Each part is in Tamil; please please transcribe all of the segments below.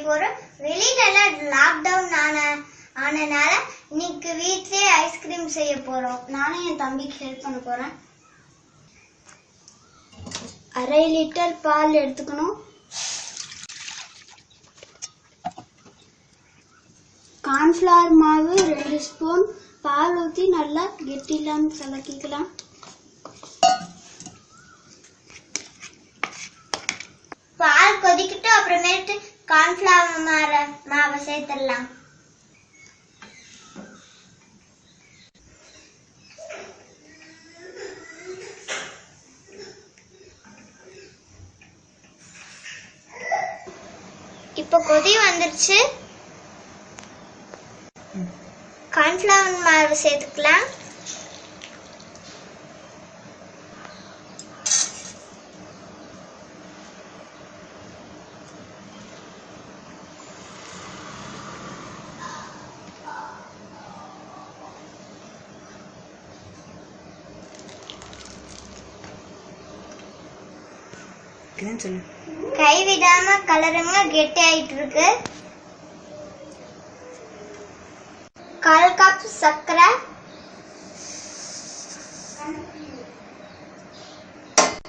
போறோம். வெளியில எல்லாம் லாக்டவுன் ஆனனால இன்னைக்கு வீட்லயே ஐஸ்கிரீம் செய்ய போறோம். நானும் என் தம்பிக்கு ஹெல்ப் பண்ண போறேன். 1/2 லிட்டர் பால் எடுத்துக்கணும். கார்ன்ஃப்ளவர் மாவு 2 ஸ்பூன், பால் ஊற்றி நல்லா கெட்டிலாம் கலக்கிக்கலாம். பால் கொதிக்கிட்டு அப்புறமேட்டு கார்ன்ஃப்ளவர் மாவை சேர்த்துடலாம். இப்ப கொதி வந்துருச்சு. கார்ன்ஃப்ளவர் மாவு சேர்த்துக்கலாம். கைவிடாம கலருங்க, கெட்டி ஆயிட்டு இருக்கு. 1/4 கப் சர்க்கரை,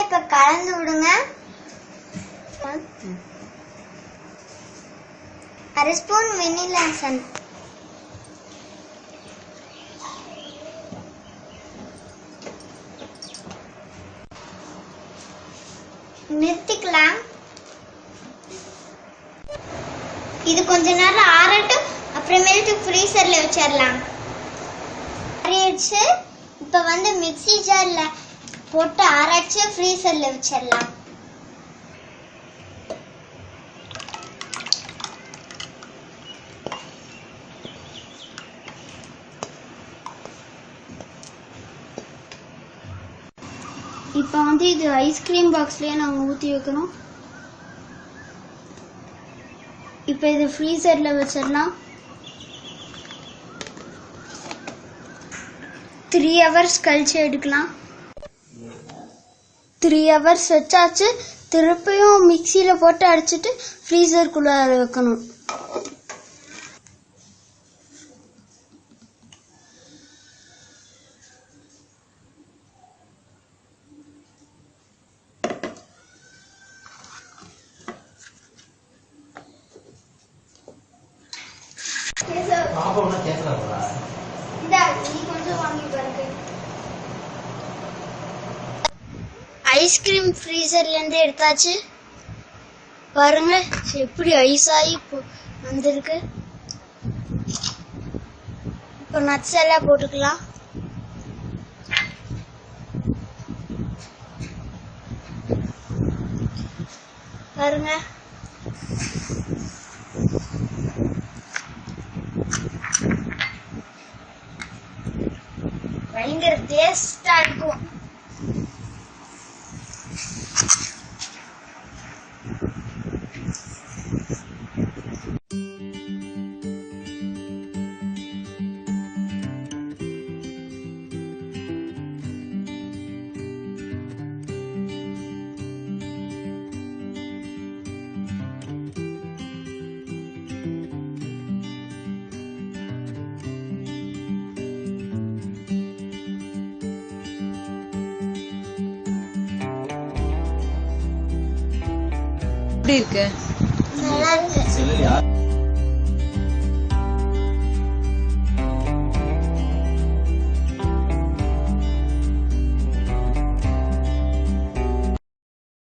இப்ப கலந்து விடுங்க. 1/2 ஸ்பூன் வெனிலா எசன்ஸ், நிறுத்திக்கலாம். இது கொஞ்ச நேரம் ஆறட்டும், அப்புறமேட்டு ஃப்ரீசர்ல வச்சிடலாம். ஆறிடுச்சு. இப்ப மிக்ஸி ஜார்ல போட்டு அரைச்சு ஃப்ரீசர்ல வச்சிடலாம். இப்போ இது ஐஸ்கிரீம் பாக்ஸ்லயே நாங்க ஊத்தி வைக்கணும். இப்போ இது ஃப்ரீசர்ல வச்சிடலாம். 3 ஹவர்ஸ் கழிச்சு எடுக்கலாம். 3 ஹவர்ஸ் வச்சாச்சு. திருப்பியும் மிக்சியில போட்டு அடிச்சிட்டு ஃப்ரீசருக்குள்ள வைக்கணும். ஐஸ்கிரீம் ஃப்ரீசர்ல இருந்து எடுத்தாச்சு. பாருங்க எப்படி ஐஸ் ஆகி வந்திருக்கு. இப்போ நட்ஸ் எல்லாம் போட்டுக்கலாம். பாருங்க பயங்கர டேஸ்டா இருக்கும். எப்படி இருக்கு? நல்லா இருக்கு.